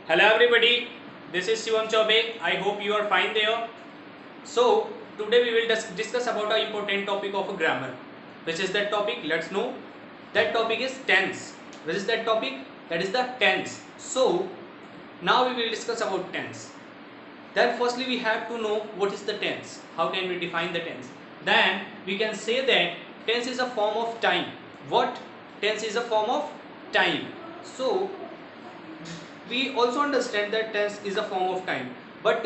Hello everybody, this is Shivam Chaube. I hope you are fine there. So today we will discuss about an important topic of grammar. Which is that topic? Let's know. That topic is tense. Which is that topic? That is the tense. So now we will discuss about tense. Then firstly we have to know what is the tense. How can we define the tense? Then we can say that tense is a form of time. What? Tense is a form of time. So we also understand that tense is a form of time, but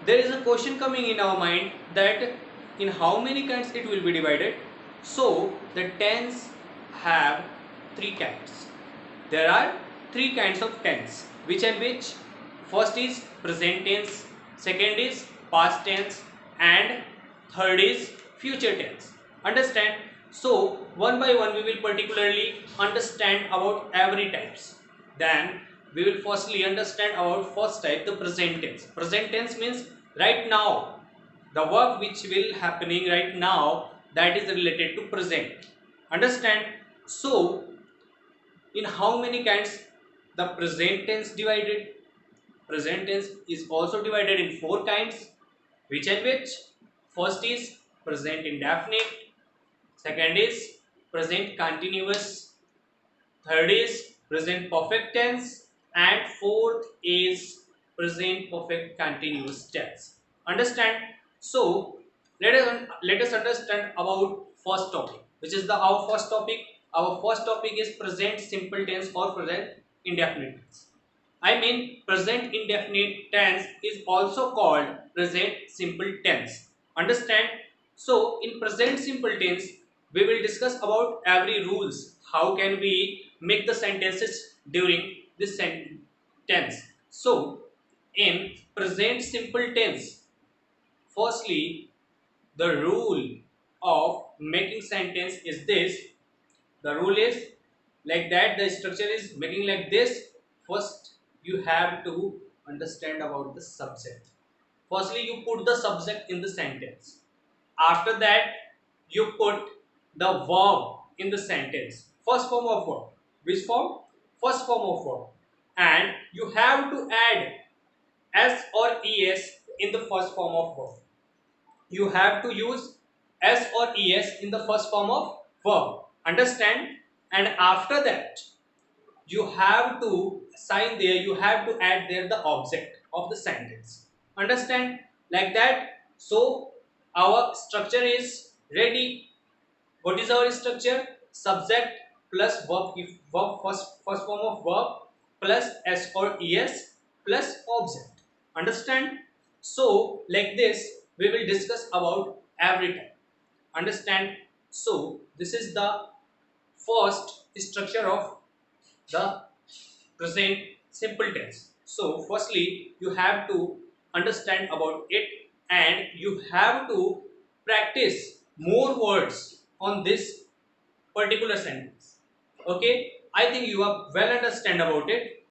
there is a question coming in our mind that in how many kinds it will be divided. So the tense have three kinds. There are three kinds of tense. Which and which? First is present tense, second is past tense, and third is future tense. Understand? So one by one we will particularly understand about every types. Then we will firstly understand about first type, the present tense. Present tense means right now, the work which will happening right now, that is related to present. Understand? So in how many kinds the present tense divided? Present tense is also divided in four kinds. Which and which? First is present indefinite, second is present continuous, third is present perfect tense, and fourth is present perfect continuous tense. Understand? So let us understand about first topic, which is the our first topic. Our first topic is present simple tense or present indefinite tense. I mean, present indefinite tense is also called present simple tense. Understand? So, in present simple tense, we will discuss about every rules. How can we make the sentences during this tense? So, in present simple tense, firstly, the rule of making sentence is this. The rule is like that, the structure is making like this. First you have to understand about the subject. Firstly you put the subject in the sentence. After that you put the verb in the sentence. First form of verb. Which form? First form of verb. And you have to add s or es in the first form of verb. You have to use s or es in the first form of verb. Understand? And after that you have to sign there, you have to add there the object of the sentence. Understand? Like that. So our structure is ready. What is our structure? Subject plus verb, if verb first form of verb, plus s or es plus object. Understand? So like this we will discuss about every time. Understand? So this is the first structure of the present simple tense. So firstly you have to understand about it, and you have to practice more words on this particular sentence. Okay, I think you have well understand about it.